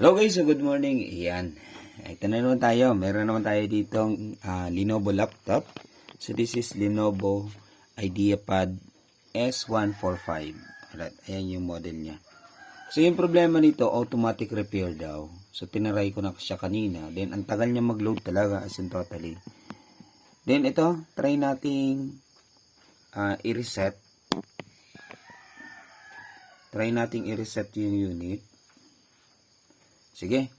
Hello guys, so good morning. Ayan. Ito na naman tayo. Meron naman tayo ditong Lenovo laptop. So this is Lenovo IdeaPad S145. Alright, ayan yung model niya. So yung problema nito, automatic repair daw. So tinaray ko na siya kanina. Then ang tagal niya mag-load talaga as in totally. Then ito, try nating i-reset. Try nating i-reset yung unit. Sige,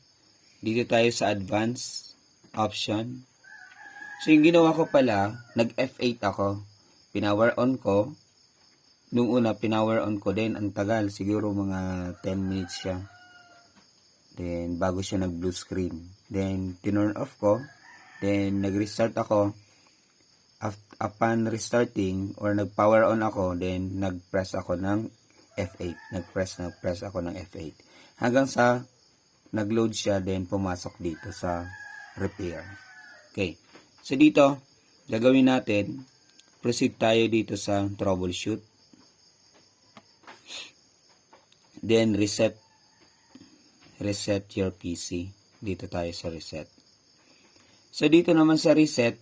dito tayo sa advanced option. So, yung ginawa ko pala, nag-F8 ako. Pinower on ko. Nung una, pinower on ko din. Ang tagal, siguro mga 10 minutes siya. Then, bago siya nag-blue screen. Then, tinurn off ko. Then, nag-restart ako. Upon restarting, or nag-power on ako, then, nag-press ako ng F8. Nag-press ako ng F8. Hanggang sa nag-load siya, then pumasok dito sa repair. Okay. So dito, gagawin natin, proceed tayo dito sa troubleshoot. Then reset your PC. Dito tayo sa reset. So dito naman sa reset,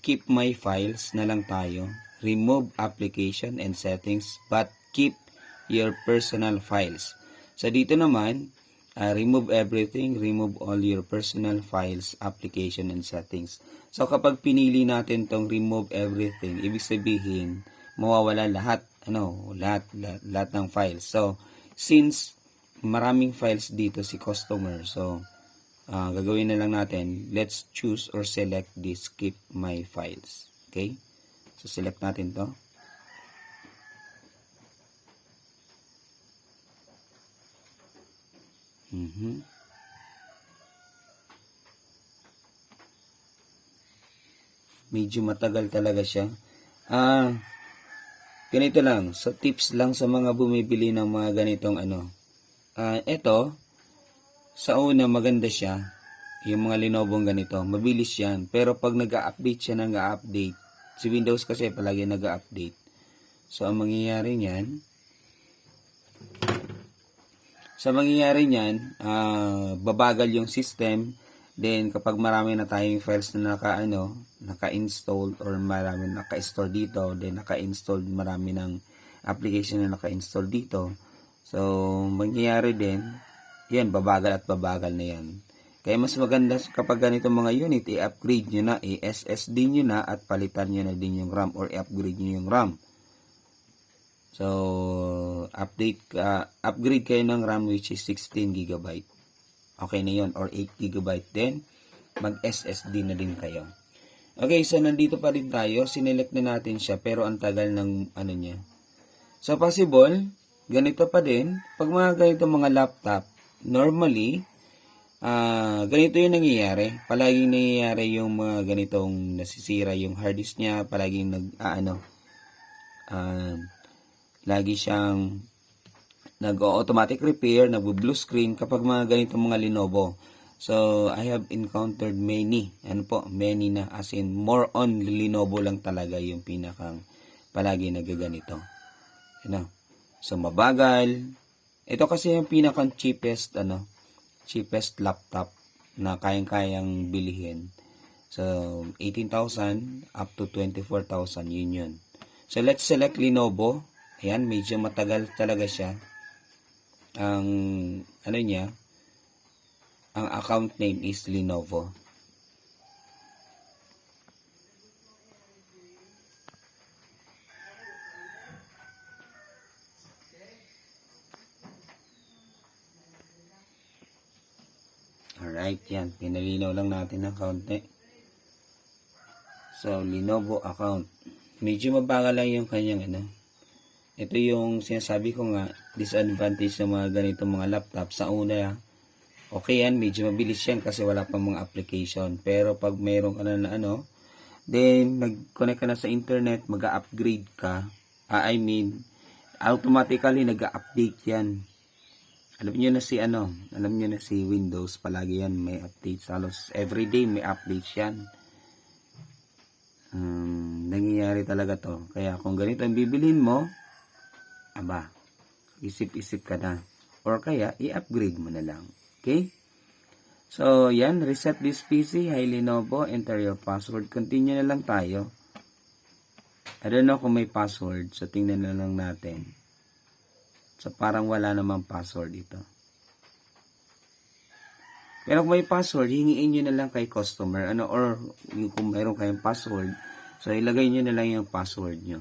keep my files na lang tayo. Remove application and settings but keep your personal files. So dito naman, remove everything, remove all your personal files, application, and settings. So, kapag pinili natin tong remove everything, ibig sabihin, mawawala lahat ng files. So, since maraming files dito si customer, so, gagawin na lang natin, let's choose or select this keep my files. Okay? So, select natin to. Medyo matagal talaga siya. Ganito lang. So, tips lang sa mga bumibili ng mga ganitong ito, sa una maganda siya. Yung mga Lenovo ganito, mabilis yan. Pero pag nag-update siya, nag-update. Si Windows kasi palagi nag-update. So, ang mangyayari niyan, babagal yung system. Then, kapag marami na tayong files na naka-install or marami naka-store dito, then naka-install marami ng application na naka-install dito. So, mangyayari din, yan, babagal at babagal na yan. Kaya mas maganda kapag ganito mga unit, i-upgrade nyo na, i-SSD nyo na at palitan nyo na din yung RAM or i-upgrade nyo yung RAM. So, upgrade kayo ng RAM which is 16 GB. Okay na yun. Or 8 GB din. Mag-SSD na din kayo. Okay, so nandito pa rin tayo. Sinelect na natin siya pero ang tagal ng niya. So, possible, ganito pa din. Pag mga ganito mga laptop, normally, ganito yung nangyayari. Palaging nangyayari yung mga ganitong nasisira yung hard disk niya. Palaging lagi siyang nag-automatic repair, nag-blue screen kapag mga ganitong mga Lenovo. So, I have encountered many na as in more on Lenovo lang talaga yung pinakang palagi nagaganito. So, mabagal. Ito kasi yung pinakang cheapest laptop na kayang-kayang bilihin. So, 18,000 up to 24,000 yun. So, let's select Lenovo. Ayan, medyo matagal talaga siya. Ang ang account name is Lenovo. Alright, yan. Pinalinaw lang natin ng kaunti. So, Lenovo account. Medyo mabagal lang yung kanyang Ito yung sinasabi ko nga, disadvantage ng mga ganitong mga laptop. Sa una, okay yan, medyo mabilis yan kasi wala pang mga application. Pero pag mayroon ka na then nag-connect ka na sa internet, mag-upgrade ka. Automatically nag-update yan. Alam niyo na si Windows, palagi yan may updates. Halos everyday may updates yan. Nangyayari talaga to. Kaya kung ganito ang bibilhin mo, isip-isip ka na. Or kaya, i-upgrade mo na lang. Okay? So, yan. Reset this PC. Hi, Lenovo. Enter your password. Continue na lang tayo. I don't know kung may password. So, tingnan na lang natin. So, parang wala namang password ito. Pero kung may password, hingiin nyo na lang kay customer. Or kung mayroon kayong password, so, ilagay nyo na lang yung password nyo.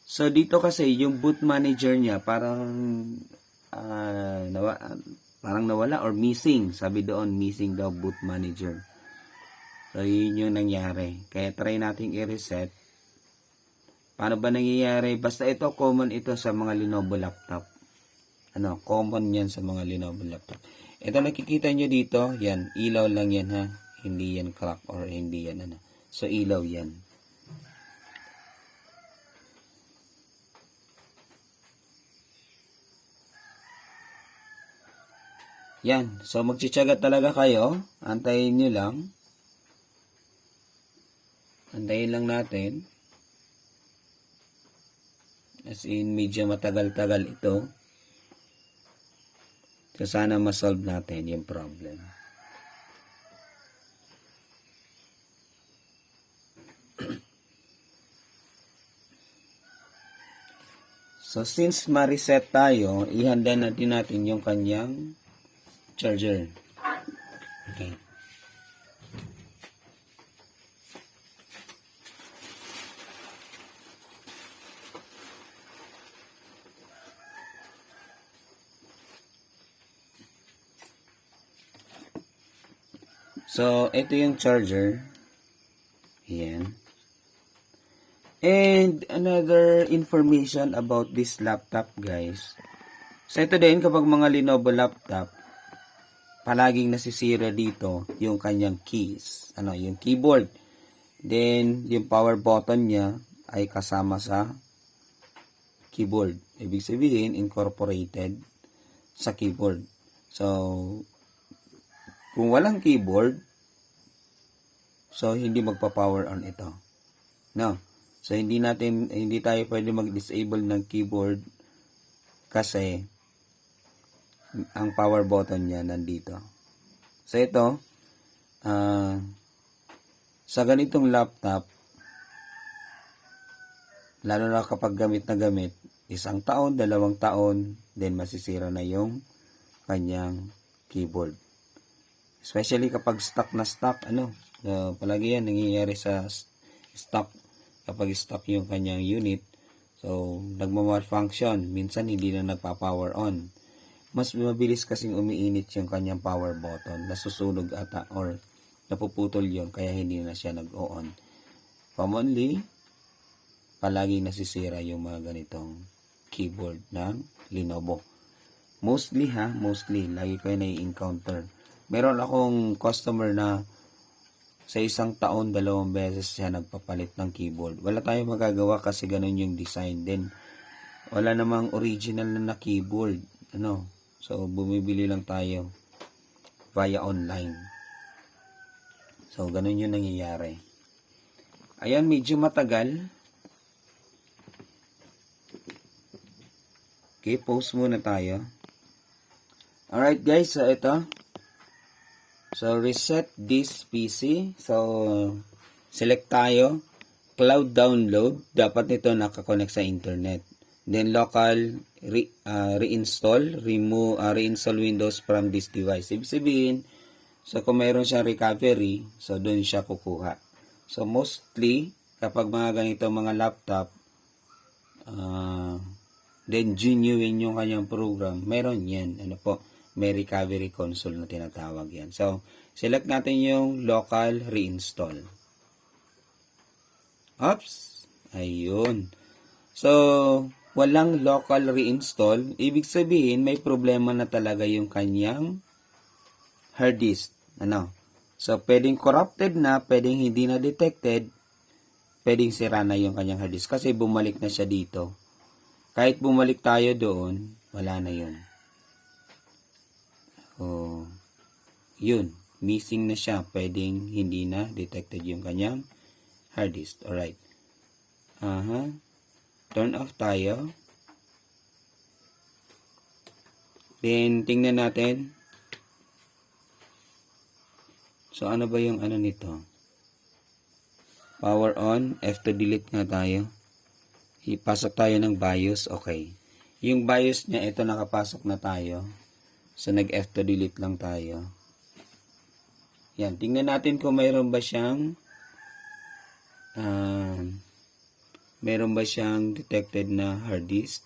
So, dito kasi, yung boot manager niya, parang nawala or missing. Sabi doon, missing daw boot manager. So, yun yung nangyari. Kaya try natin i-reset. Paano ba nangyayari? Basta ito, common ito sa mga Lenovo laptop. Common yan sa mga Lenovo laptop. Ito nakikita nyo dito, yan, ilaw lang yan ha. Hindi yan crack or hindi yan So, ilaw yan. Yan. So, magtsitsaga talaga kayo. Antayin nyo lang. Antayin lang natin. As in, medyo matagal-tagal ito. So, sana ma-solve natin yung problem. So, since ma-reset tayo, ihanda natin yung kanyang charger. Okay. So, ito yung charger. Ayan. And another information about this laptop, guys. So, ito din, kapag mga Lenovo laptop, palaging nasisira dito yung kanyang keys. Yung keyboard. Then, yung power button niya ay kasama sa keyboard. Ibig sabihin, incorporated sa keyboard. So, kung walang keyboard, so, hindi magpa-power on ito. No. So, hindi tayo pwede mag-disable ng keyboard kasi ang power button niya nandito. So, ito, sa ganitong laptop, lalo na kapag gamit na gamit, 1 taon, 2 taon, then masisira na yung kanyang keyboard. Especially kapag stock na stock, palagi yan nangyayari sa stock. Kapag stock yung kanyang unit, so, nagma-malfunction. Minsan, hindi na nagpa-power on. Mas mabilis kasing umiinit yung kanyang power button. Nasusunog ata or napuputol yun, kaya hindi na siya nag-on. Commonly, palagi nasisira yung mga ganitong keyboard ng Lenovo. Mostly, lagi kayo nai-encounter. Meron akong customer na sa 1 taon, 2 beses siya nagpapalit ng keyboard. Wala tayong magagawa kasi ganun yung design. Then, wala namang original na keyboard. So, bumibili lang tayo via online. So, ganun yung nangyayari. Ayan, medyo matagal. Okay, pause muna tayo. Alright guys, so ito. So, reset this PC. So, select tayo. Cloud download. Dapat nito nakakonect sa internet. Then, local reinstall. Reinstall Windows from this device. Ibig sabihin, so kung mayroon siyang recovery, so doon siya kukuha. So, mostly, kapag mga ganito mga laptop, then genuine yung kanyang program, meron yan. May recovery console na tinatawag yan. So, select natin yung local reinstall. Oops! Ayun. So, walang local reinstall. Ibig sabihin, may problema na talaga yung kanyang hard disk. So, pwedeng corrupted na, pwedeng hindi na detected, pwedeng sira na yung kanyang hard disk kasi bumalik na siya dito. Kahit bumalik tayo doon, wala na yun. Yun. Missing na siya. Pwedeng hindi na detected yung kanyang hard disk. Alright. Turn off tayo. Then, tingnan natin So, ano ba yung ano nito? Power on, F to delete nga tayo. Ipasok tayo ng BIOS, okay. Yung BIOS niya, ito nakapasok na tayo. So, nag-F to delete lang tayo. Yan, tingnan natin kung mayroon ba siyang detected na hard disk.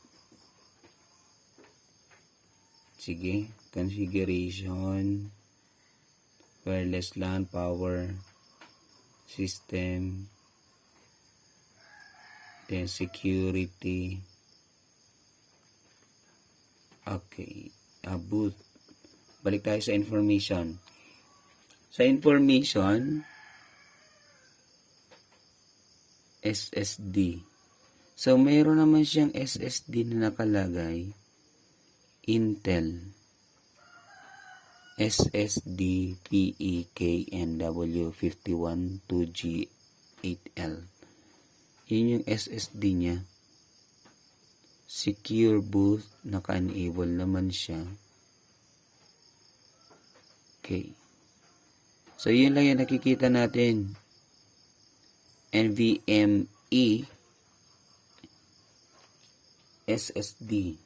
Sige, configuration, wireless LAN, power, system, then security. Okay, boot. Balik tayo sa information. Sa information, SSD. So, mayroon naman siyang SSD na nakalagay. Intel SSD PEKNW51 2G8L. Yun yung SSD niya. Secure boot, naka-enable naman siya. Okay. So, yun lang yung nakikita natin. NVMe SSD.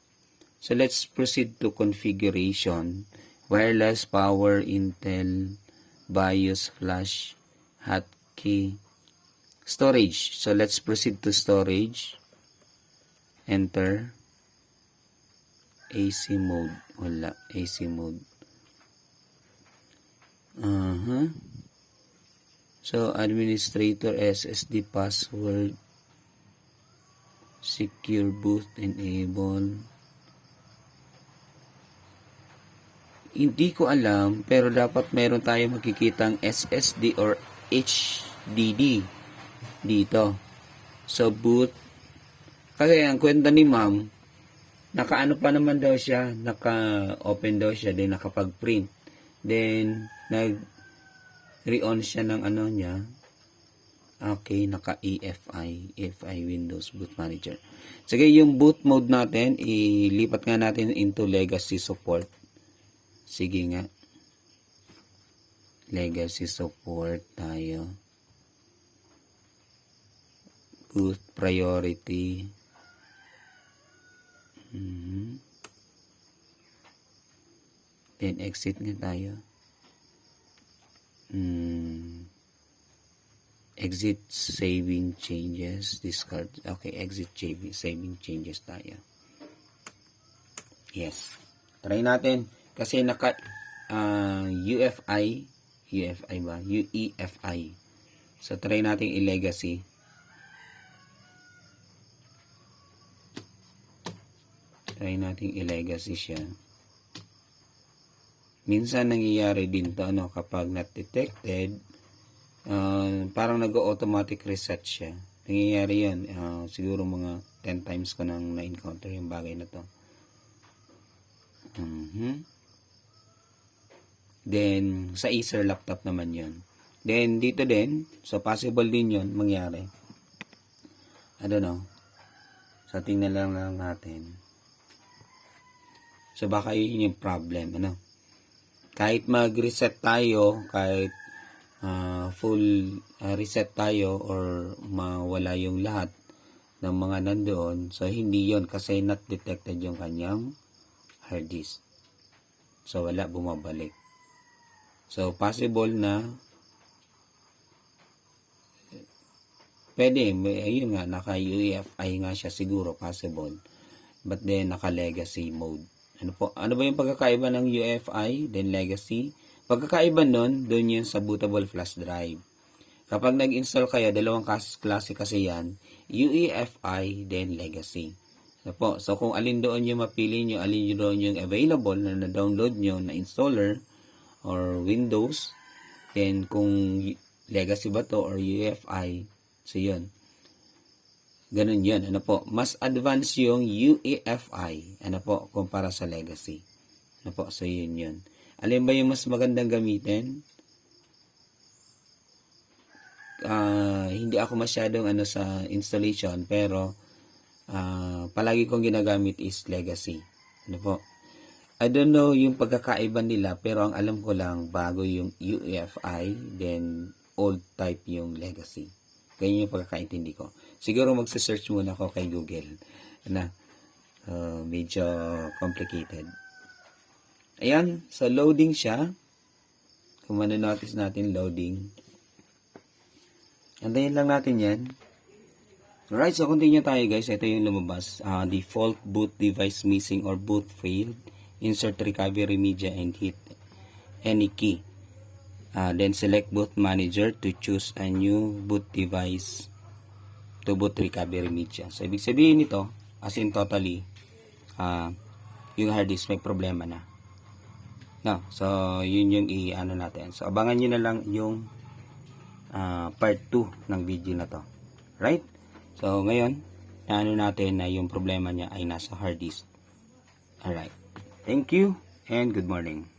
So, let's proceed to configuration. Wireless power, Intel, BIOS, flash, hotkey, storage. So, let's proceed to storage. Enter. AC mode. Wala. AC mode. So, administrator, SSD password, secure boot, enable. Hindi ko alam, pero dapat meron tayong makikitang SSD or HDD dito. So, boot. Kasi ang kwenta ni ma'am, naka-ano pa naman daw siya, naka-open daw siya, then nakapag-print. Then, nag-re-on siya ng ano niya. Okay, naka-EFI Windows Boot Manager. Sige, yung boot mode natin, ilipat nga natin into legacy support. Sige nga. Legacy support tayo. Boot priority. Then exit nga tayo. Exit saving changes. Discard. Okay, exit saving changes tayo. Yes. Try natin. Kasi naka UEFI ba? UEFI. So, try natin i-legacy. Try natin i-legacy siya. Minsan nangyayari din to kapag not detected, parang nag-automatic reset siya. Nangyayari yan. Siguro mga 10 times ko nang na-encounter yung bagay na to. Then, sa Acer laptop naman yun. Then, dito din, so possible din yun mangyari. I don't know. So, tingnan lang natin. So, baka yun yung problem, Kahit mag-reset tayo, kahit full reset tayo or mawala yung lahat ng mga nandoon, so hindi yon kasi not detected yung kanyang hard disk. So, wala, bumabalik. So, possible na pwede, ayun nga, naka-UEFI nga siya siguro, possible. But then, naka-legacy mode. Ano ba yung pagkakaiba ng UEFI, then legacy? Pagkakaiba nun, doon yun sa bootable flash drive. Kapag nag-install kayo, dalawang klase kasi yan, UEFI, then legacy. So, kung alin doon yung mapili nyo, alin doon yung available na na-download nyo na installer or Windows, then kung legacy ba to or UEFI, so yun. Ganun yun. Mas advanced yung UEFI, kumpara sa legacy. So yun. Alin ba yung mas magandang gamitin? Hindi ako masyadong sa installation, pero palagi kong ginagamit is legacy. I don't know yung pagkakaiba nila, pero ang alam ko lang, bago yung UEFI, then old type yung legacy. Ganyan yung pagkakaintindi ko. Siguro magsa-search muna ako kay Google na medyo complicated. Ayan, so loading siya. Kung notice natin, loading. Antayin lang natin yan. Alright, so continue tayo guys. Ito yung lumabas. Default boot device missing or boot failed. Insert recovery media and hit any key. Then select boot manager to choose a new boot device to boot recovery media. So, ibig sabihin nito, as in totally, yung hard disk may problema na. No, so, yun yung i-ano natin. So, abangan nyo na lang yung part 2 ng video na to. Right? So, ngayon, ano natin na yung problema niya ay nasa hard disk. Alright. Thank you and good morning.